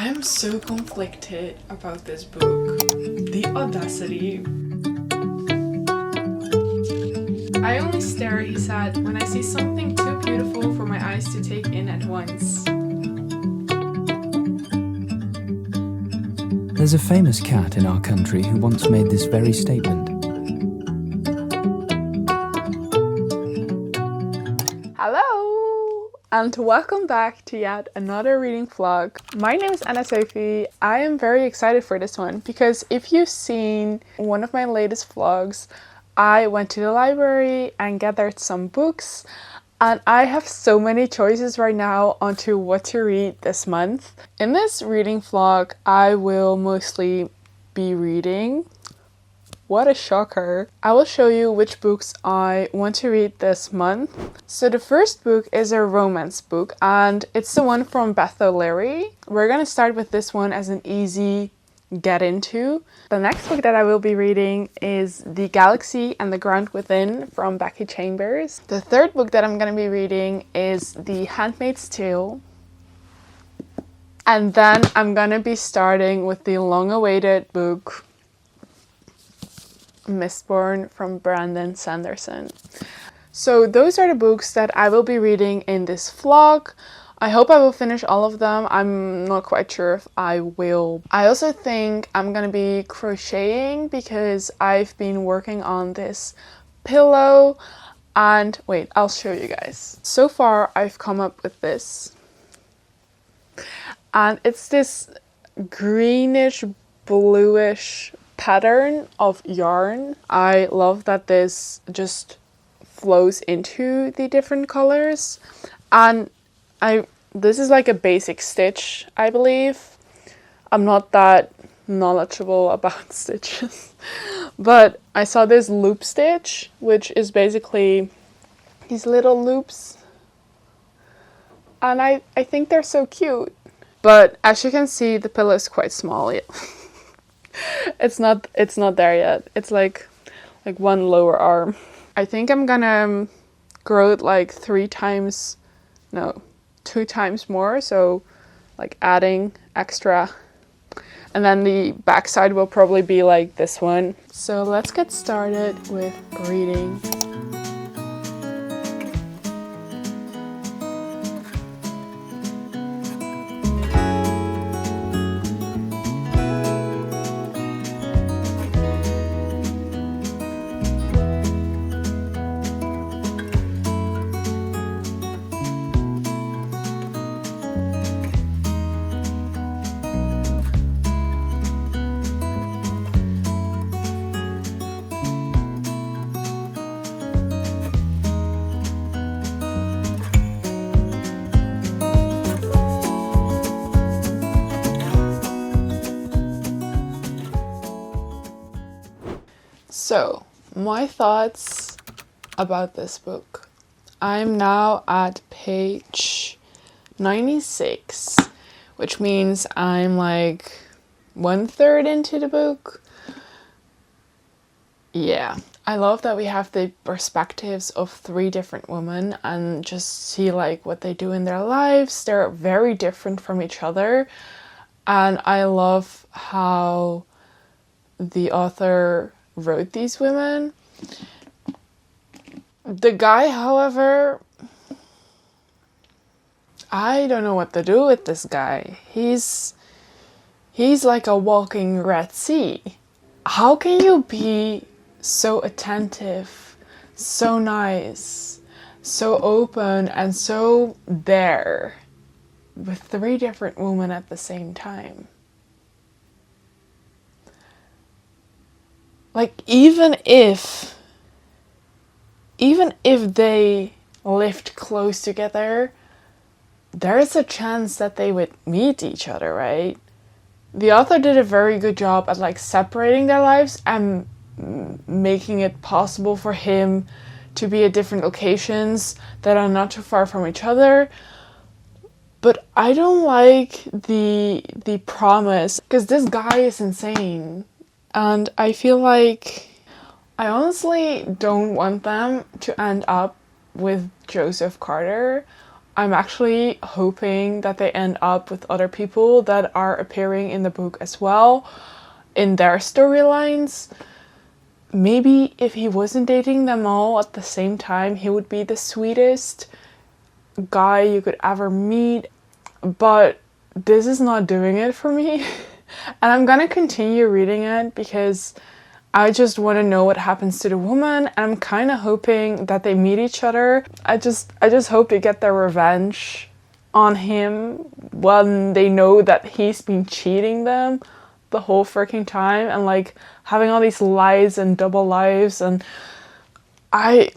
I'm so conflicted about this book. The audacity. I only stare, he said, when I see something too beautiful for my eyes to take in at once. There's a famous cat in our country who once made this very statement. Hello! And welcome back to yet another reading vlog. My name is Anna Sophie. I am very excited for this one because if you've seen one of my latest vlogs, I went to the library and gathered some books, and I have so many choices right now onto what to read this month. In this reading vlog, I will mostly be reading. What a shocker. I will show you which books I want to read this month. So the first book is a romance book, and it's the one from Beth O'Leary. We're gonna start with this one as an easy get into. The next book that I will be reading is The Galaxy and the Ground Within from Becky Chambers. The third book that I'm gonna be reading is The Handmaid's Tale. And then I'm gonna be starting with the long-awaited book Mistborn from Brandon Sanderson. So those are the books that I will be reading in this vlog. I hope I will finish all of them. I'm not quite sure if I will. I also think I'm gonna be crocheting because I've been working on this pillow, and wait, I'll show you guys. So far I've come up with this, and it's this greenish bluish pattern of yarn. I love that this just flows into the different colors, and this is like a basic stitch, I believe. I'm not that knowledgeable about stitches, but I saw this loop stitch, which is basically these little loops, and I think they're so cute. But as you can see, the pillow is quite small. Yeah. It's not there yet. It's like one lower arm. I think I'm gonna grow it like 2 times more, so like adding extra. And then the back side will probably be like this one. So let's get started with reading. So, my thoughts about this book. I'm now at page 96, which means I'm like 1/3 into the book. Yeah, I love that we have the perspectives of 3 different women and just see like what they do in their lives. They're very different from each other, and I love how the author wrote these women. The guy, however, I don't know what to do with this guy. He's like a walking Red Sea. How can you be so attentive, so nice, so open, and so there with 3 different women at the same time? Like, even if they lived close together, there is a chance that they would meet each other, right? The author did a very good job at like separating their lives and making it possible for him to be at different locations that are not too far from each other. But I don't like the promise, because this guy is insane. And I feel like I honestly don't want them to end up with Joseph Carter. I'm actually hoping that they end up with other people that are appearing in the book as well, in their storylines. Maybe if he wasn't dating them all at the same time, he would be the sweetest guy you could ever meet. But this is not doing it for me. And I'm gonna continue reading it because I just want to know what happens to the woman. I'm kind of hoping that they meet each other. I just hope they get their revenge on him when they know that he's been cheating them the whole freaking time and like having all these lies and double lives. And I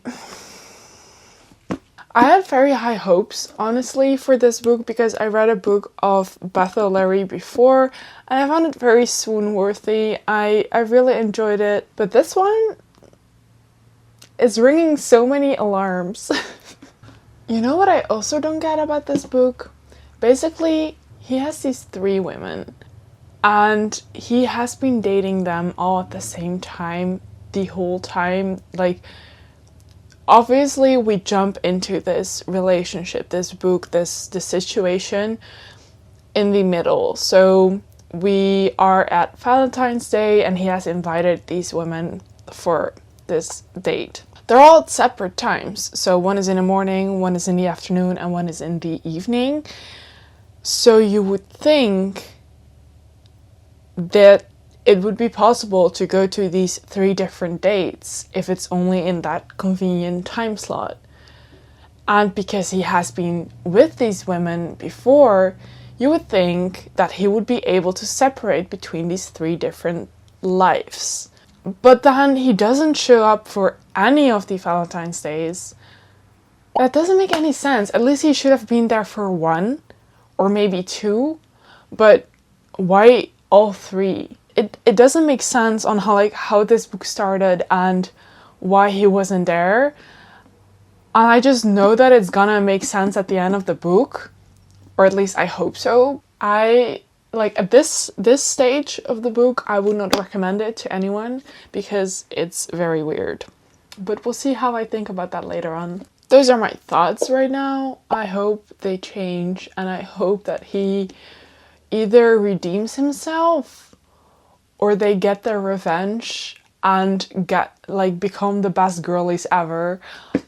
had very high hopes, honestly, for this book because I read a book of Bethel Larry before and I found it very swoon-worthy. I really enjoyed it, but this one is ringing so many alarms. You know what I also don't get about this book? Basically, he has these 3 women and he has been dating them all at the same time the whole time. Like, obviously we jump into this relationship, this book, this situation in the middle. So we are at Valentine's Day and he has invited these women for this date. They're all at separate times. So one is in the morning, one is in the afternoon, and one is in the evening. So you would think that it would be possible to go to these 3 different dates if it's only in that convenient time slot. And because he has been with these women before, you would think that he would be able to separate between these 3 different lives. But then he doesn't show up for any of the Valentine's Days. That doesn't make any sense. At least he should have been there for 1 or maybe 2. But why all 3? It doesn't make sense on how this book started and why he wasn't there. And I just know that it's gonna make sense at the end of the book. Or at least I hope so. At this stage of the book, I would not recommend it to anyone because it's very weird. But we'll see how I think about that later on. Those are my thoughts right now. I hope they change and I hope that he either redeems himself or they get their revenge and become the best girlies ever.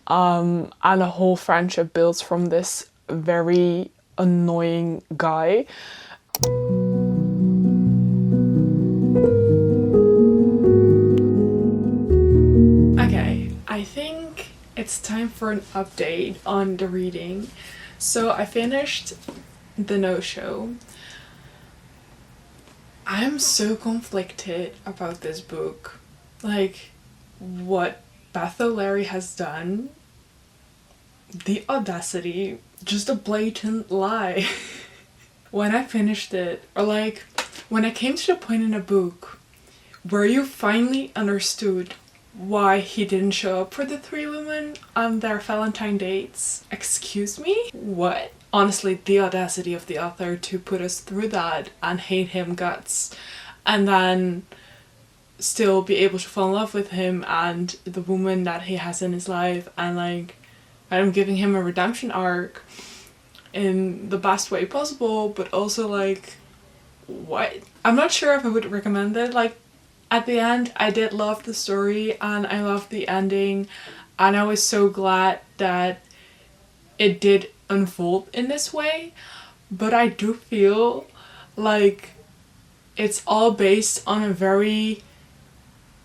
And a whole friendship builds from this very annoying guy. Okay, I think it's time for an update on the reading. So I finished The No-Show. I'm so conflicted about this book. What Bethel Larry has done, the audacity, just a blatant lie. When I finished it, or when I came to the point in the book where you finally understood why he didn't show up for the 3 women on their Valentine dates. Excuse me? What? Honestly, the audacity of the author to put us through that and hate him guts and then still be able to fall in love with him and the woman that he has in his life, and I'm giving him a redemption arc in the best way possible, but also what? I'm not sure if I would recommend it. At the end, I did love the story and I loved the ending, and I was so glad that it did unfold in this way, but I do feel like it's all based on a very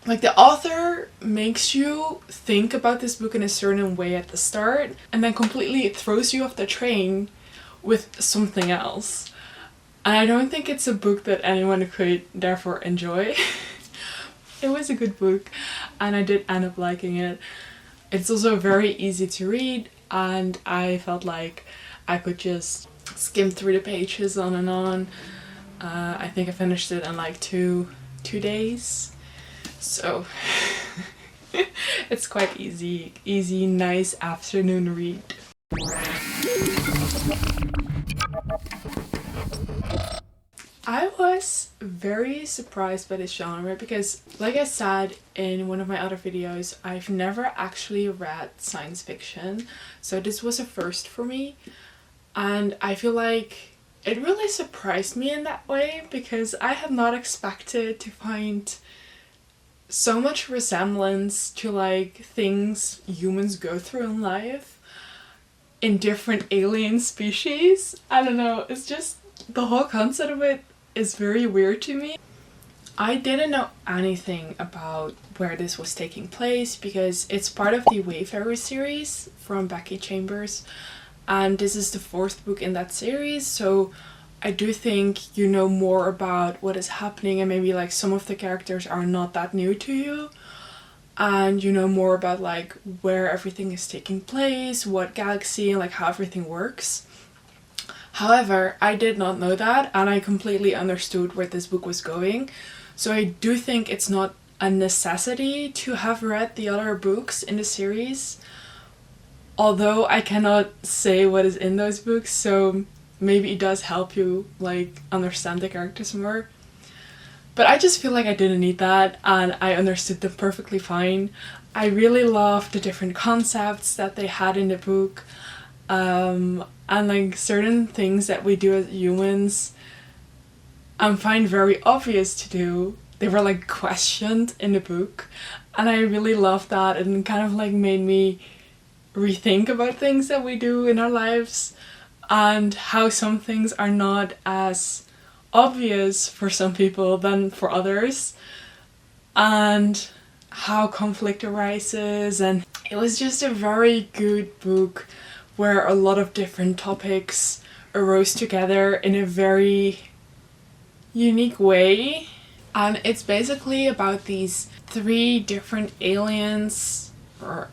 the author makes you think about this book in a certain way at the start and then completely throws you off the train with something else, and I don't think it's a book that anyone could therefore enjoy. It was a good book and I did end up liking it. It's also very easy to read and I felt like I could just skim through the pages on and on. I think I finished it in 2 days. So it's quite easy, nice afternoon read. I was very surprised by this genre because, like I said in one of my other videos, I've never actually read science fiction, so this was a first for me. And I feel like it really surprised me in that way, because I had not expected to find so much resemblance to like things humans go through in life in different alien species. I don't know, it's just the whole concept of it is very weird to me. I didn't know anything about where this was taking place because it's part of the Wayfarer series from Becky Chambers, and this is the 4th book in that series, so I do think you know more about what is happening, and maybe like some of the characters are not that new to you, and you know more about like where everything is taking place, what galaxy, and like how everything works. However, I did not know that, and I completely understood where this book was going. So I do think it's not a necessity to have read the other books in the series, although I cannot say what is in those books, so maybe it does help you like understand the characters more. But I just feel like I didn't need that, and I understood them perfectly fine. I really loved the different concepts that they had in the book, and like certain things that we do as humans I find very obvious to do. They were like questioned in the book, and I really loved that, and kind of like made me rethink about things that we do in our lives and how some things are not as obvious for some people than for others, and how conflict arises. And it was just a very good book where a lot of different topics arose together in a very unique way. And it's basically about these 3 different aliens, or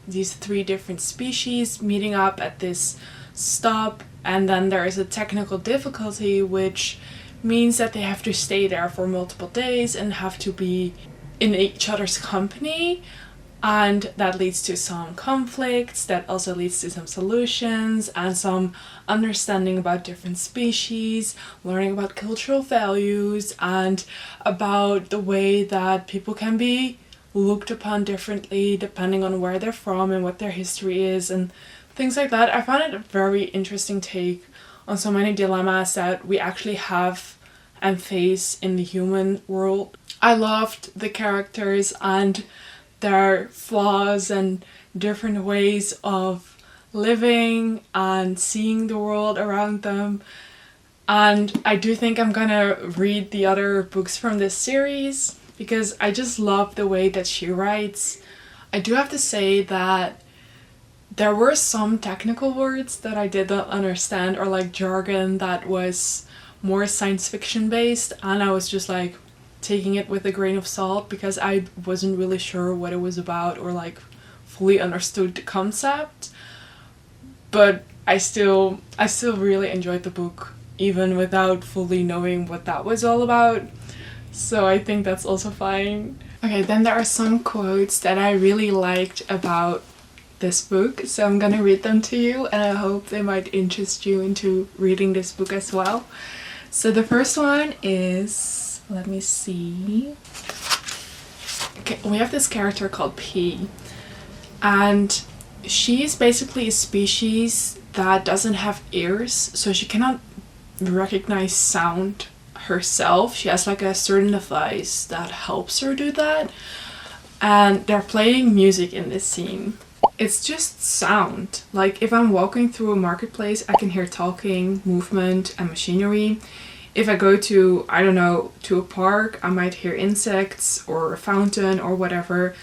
these 3 different species meeting up at this stop, and then there is a technical difficulty, which means that they have to stay there for multiple days and have to be in each other's company, and that leads to some conflicts, that also leads to some solutions and some understanding about different species, learning about cultural values, and about the way that people can be looked upon differently depending on where they're from and what their history is and things like that. I found it a very interesting take on so many dilemmas that we actually have and face in the human world. I loved the characters and their flaws and different ways of living and seeing the world around them. And I do think I'm gonna read the other books from this series because I just love the way that she writes. I do have to say that there were some technical words that I did not understand, or like jargon that was more science fiction based, and I was just like taking it with a grain of salt because I wasn't really sure what it was about or like fully understood the concept. But I still really enjoyed the book even without fully knowing what that was all about. So I think that's also fine. Okay, then there are some quotes that I really liked about this book, so I'm gonna read them to you, and I hope they might interest you into reading this book as well. So the first one is, let me see. Okay, we have this character called P, and she is basically a species that doesn't have ears, so she cannot recognize sound herself. She has like a certain device that helps her do that, and they're playing music in this scene. It's just sound. Like if I'm walking through a marketplace, I can hear talking, movement, and machinery. If I go to, I don't know, to a park, I might hear insects or a fountain or whatever.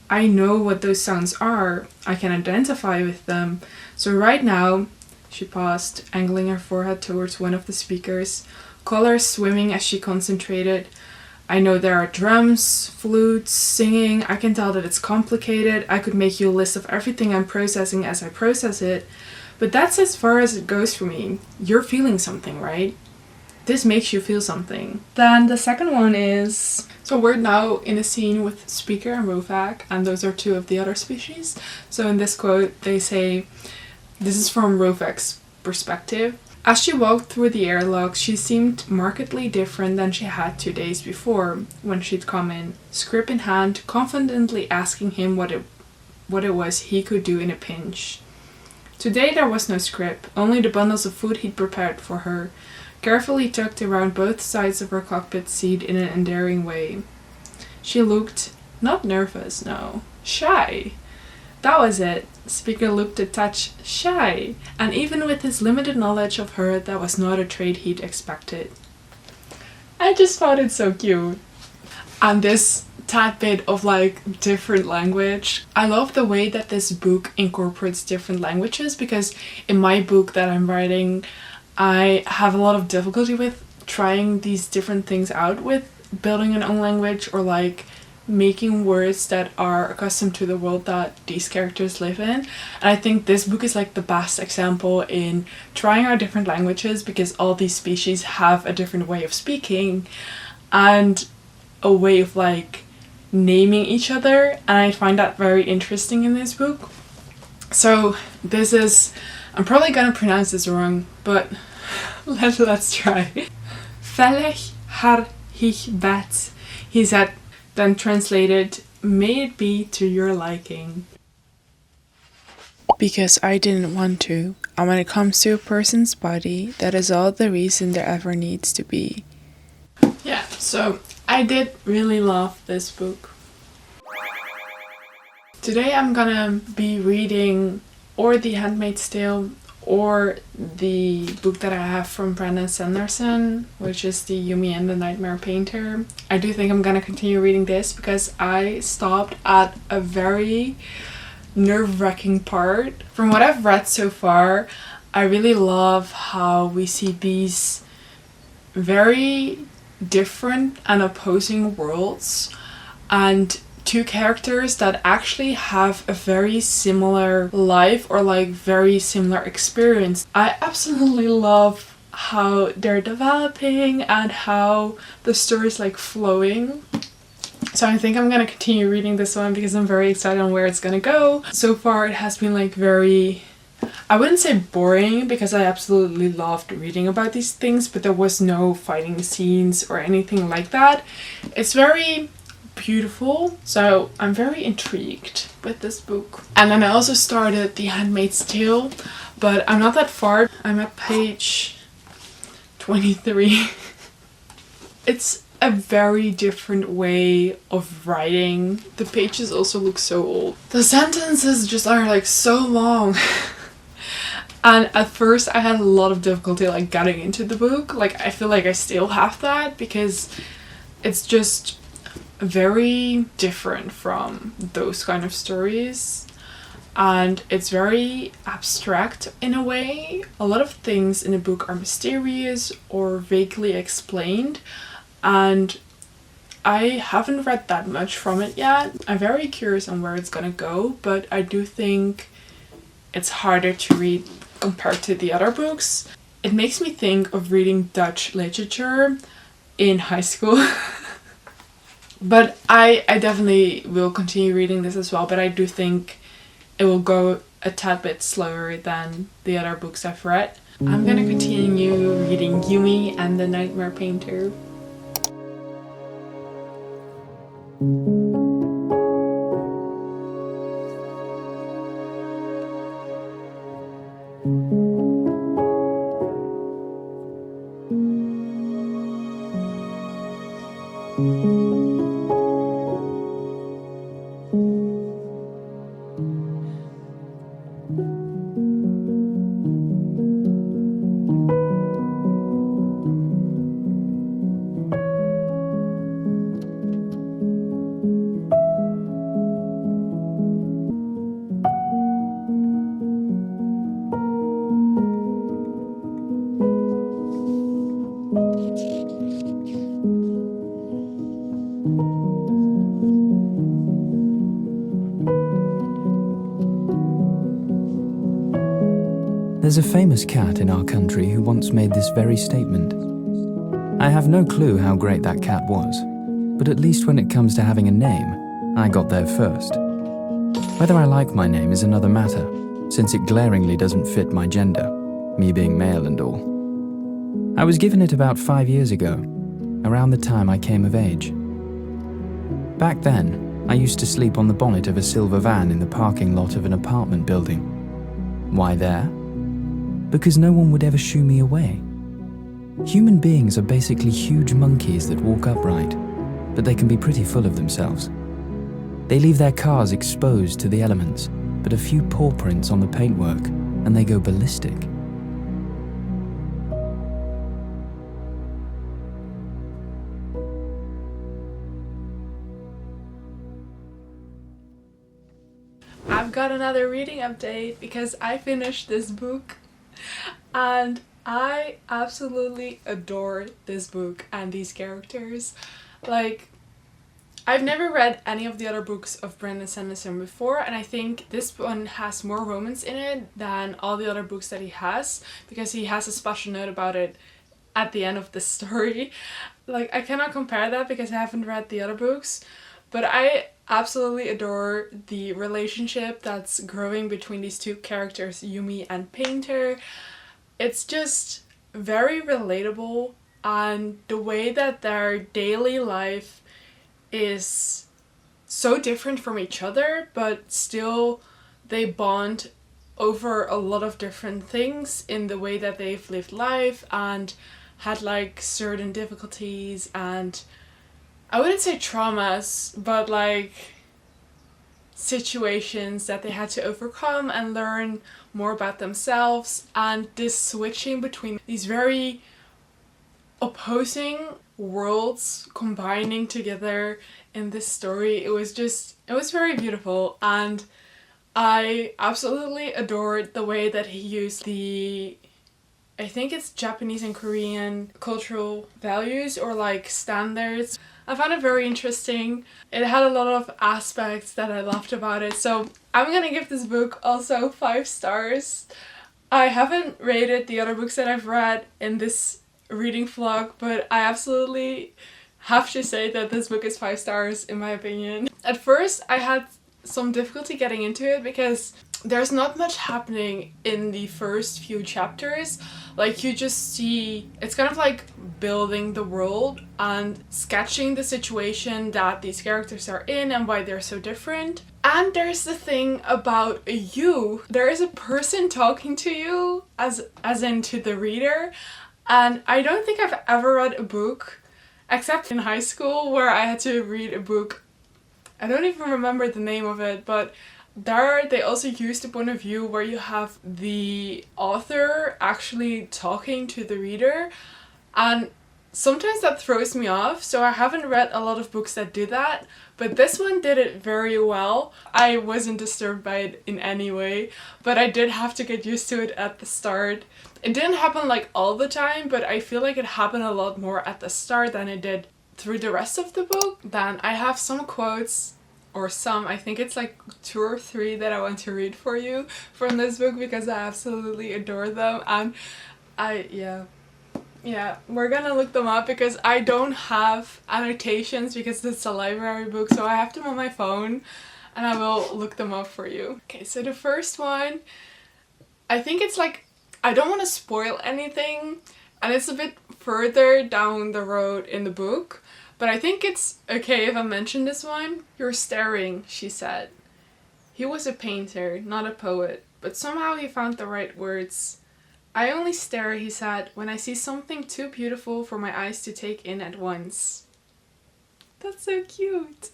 I know what those sounds are. I can identify with them. So right now, she paused, angling her forehead towards one of the speakers, colors swimming as she concentrated. I know there are drums, flutes, singing. I can tell that it's complicated. I could make you a list of everything I'm processing as I process it. But that's as far as it goes for me. You're feeling something, right? This makes you feel something. Then the second one is, so we're now in a scene with Speaker and Rovak, and those are 2 of the other species. So in this quote, they say, this is from Rovak's perspective. As she walked through the airlock, she seemed markedly different than she had 2 days before, when she'd come in, script in hand, confidently asking him what it was he could do in a pinch. Today there was no script, only the bundles of food he'd prepared for her, carefully tucked around both sides of her cockpit seat in an endearing way. She looked not nervous, no, shy. That was it. Speaker looked a touch shy, and even with his limited knowledge of her, that was not a trait he'd expected. I just found it so cute. And this tad bit of like different language. I love the way that this book incorporates different languages, because in my book that I'm writing, I have a lot of difficulty with trying these different things out with building an own language, or like making words that are accustomed to the world that these characters live in. And I think this book is like the best example in trying out different languages, because all these species have a different way of speaking and a way of like naming each other, and I find that very interesting in this book. So this is, I'm probably gonna pronounce this wrong, but let's try. Felech har ich bet, he said, then translated, may it be to your liking. Because I didn't want to, and when it comes to a person's body, that is all the reason there ever needs to be. Yeah, so I did really love this book. Today I'm gonna be reading or The Handmaid's Tale or the book that I have from Brandon Sanderson, which is the Yumi and the Nightmare Painter. I do think I'm gonna continue reading this because I stopped at a very nerve-wracking part. From what I've read so far, I really love how we see these very different and opposing worlds and two characters that actually have a very similar life or like very similar experience. I absolutely love how they're developing and how the story is like flowing. So I think I'm gonna continue reading this one because I'm very excited on where it's gonna go. So far it has been like very, I wouldn't say boring, because I absolutely loved reading about these things, but there was no fighting scenes or anything like that. It's very beautiful, so I'm very intrigued with this book. And then I also started The Handmaid's Tale, but I'm not that far. I'm at page 23. It's a very different way of writing. The pages also look so old. The sentences just are like so long. And at first I had a lot of difficulty like getting into the book. Like I feel like I still have that, because it's just very different from those kind of stories, and it's very abstract in a way. A lot of things in the book are mysterious or vaguely explained, and I haven't read that much from it yet. I'm very curious on where it's gonna go, but I do think it's harder to read compared to the other books. It makes me think of reading Dutch literature in high school. But I definitely will continue reading this as well, but I do think it will go a tad bit slower than the other books I've read. I'm gonna continue reading Yumi and the Nightmare Painter. There's a famous cat in our country who once made this very statement. I have no clue how great that cat was, but at least when it comes to having a name, I got there first. Whether I like my name is another matter, since it glaringly doesn't fit my gender, me being male and all. I was given it about 5 years ago, around the time I came of age. Back then, I used to sleep on the bonnet of a silver van in the parking lot of an apartment building. Why there? Because no one would ever shoo me away. Human beings are basically huge monkeys that walk upright, but they can be pretty full of themselves. They leave their cars exposed to the elements, but a few paw prints on the paintwork, and they go ballistic. I've got another reading update because I finished this book and I absolutely adore this book and these characters. Like, I've never read any of the other books of Brandon Sanderson before, and I think this one has more romance in it than all the other books that he has, because he has a special note about it at the end of the story. Like, I cannot compare that because I haven't read the other books, but I absolutely adore the relationship that's growing between these two characters, Yumi and Painter. It's just very relatable, and the way that their daily life is so different from each other, but still they bond over a lot of different things in the way that they've lived life and had like certain difficulties and, I wouldn't say traumas, but like situations that they had to overcome and learn more about themselves, and this switching between these very opposing worlds combining together in this story. It was very beautiful, and I absolutely adored the way that he used I think it's Japanese and Korean cultural values or like standards. I found it very interesting. It had a lot of aspects that I loved about it, so I'm gonna give this book also 5 stars. I haven't rated the other books that I've read in this reading vlog, but I absolutely have to say that this book is 5 stars in my opinion. At first I had some difficulty getting into it because there's not much happening in the first few chapters. Like, you just see, it's kind of like building the world and sketching the situation that these characters are in and why they're so different. And there's the thing about you. There is a person talking to you, as in to the reader. And I don't think I've ever read a book, except in high school where I had to read a book. I don't even remember the name of it, but there they also used a point of view where you have the author actually talking to the reader, and sometimes that throws me off, so I haven't read a lot of books that do that, but this one did it very well. I wasn't disturbed by it in any way, but I did have to get used to it at the start. It didn't happen like all the time, but I feel like it happened a lot more at the start than it did through the rest of the book. Then I have some quotes, or some, I think it's like 2 or 3 that I want to read for you from this book because I absolutely adore them, and yeah, we're gonna look them up because I don't have annotations because it's a library book, so I have them on my phone and I will look them up for you. Okay, so the first one, I think it's like, I don't want to spoil anything, and it's a bit further down the road in the book, but I think it's okay if I mention this one. "You're staring," she said. He was a painter, not a poet, but somehow he found the right words. "I only stare," he said, "when I see something too beautiful for my eyes to take in at once." That's so cute.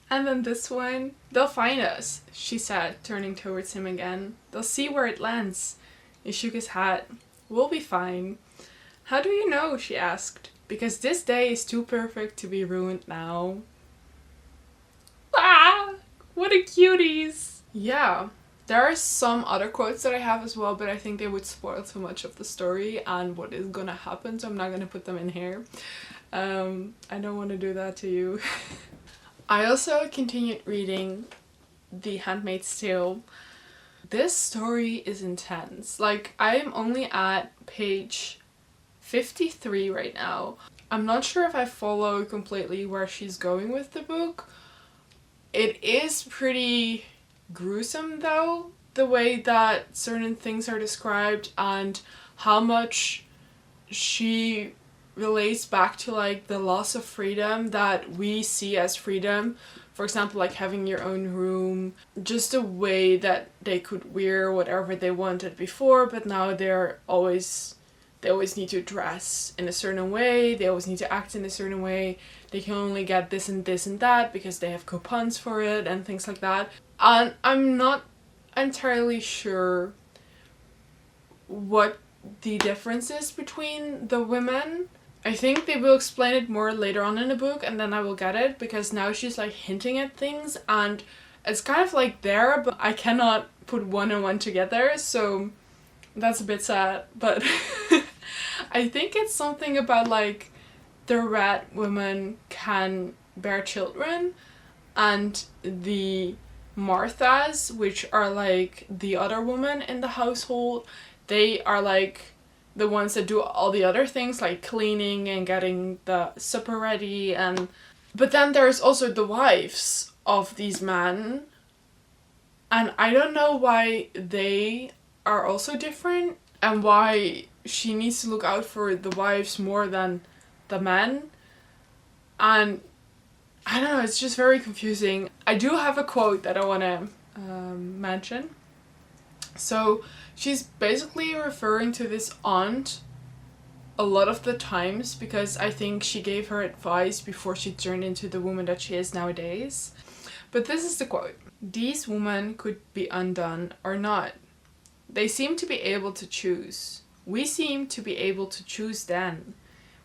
And then this one, "They'll find us," she said, turning towards him again. "They'll see where it lands." He shook his head. "We'll be fine." "How do you know?" she asked. "Because this day is too perfect to be ruined now." Ah, what a cuties. Yeah, there are some other quotes that I have as well, but I think they would spoil too much of the story and what is gonna happen, so I'm not gonna put them in here. I don't want to do that to you. I also continued reading The Handmaid's Tale. This story is intense. Like, I'm only at page 53 right now. I'm not sure if I follow completely where she's going with the book. It is pretty gruesome though, the way that certain things are described and how much she relates back to like the loss of freedom that we see as freedom. For example, like having your own room, just a way that they could wear whatever they wanted before, but now they always need to dress in a certain way, they always need to act in a certain way, they can only get this and this and that because they have coupons for it and things like that. And I'm not entirely sure what the difference is between the women. I think they will explain it more later on in the book, and then I will get it, because now she's like hinting at things and it's kind of like there, but I cannot put one and one together, so that's a bit sad. But I think it's something about like the red woman can bear children, and the Marthas, which are like the other women in the household, they are like the ones that do all the other things like cleaning and getting the supper ready. And but then there's also the wives of these men, and I don't know why they are also different and why she needs to look out for the wives more than the men. And I don't know, it's just very confusing. I do have a quote that I want to mention. So she's basically referring to this aunt a lot of the times, because I think she gave her advice before she turned into the woman that she is nowadays. But this is the quote. "These women could be undone or not. They seem to be able to choose. We seem to be able to choose then.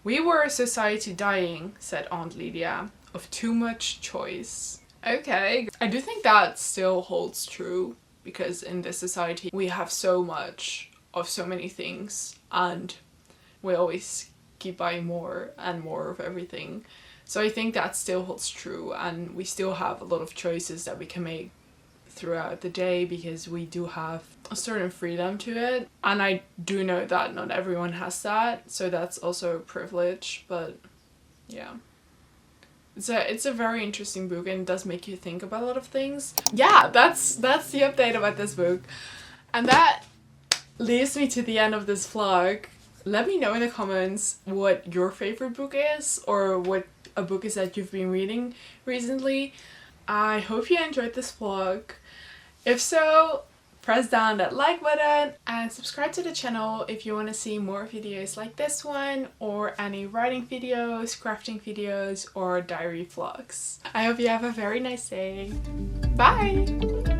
We were a society dying," said Aunt Lydia, "of too much choice." Okay, I do think that still holds true, because in this society we have so much of so many things and we always keep buying more and more of everything. So I think that still holds true, and we still have a lot of choices that we can make throughout the day, because we do have a certain freedom to it. And I do know that not everyone has that, so that's also a privilege. But yeah, it's a very interesting book, and it does make you think about a lot of things. Yeah, that's the update about this book. And that leads me to the end of this vlog. Let me know in the comments what your favorite book is, or what a book is that you've been reading recently. I hope you enjoyed this vlog. If so, press down that like button and subscribe to the channel if you want to see more videos like this one, or any writing videos, crafting videos, or diary vlogs. I hope you have a very nice day. Bye!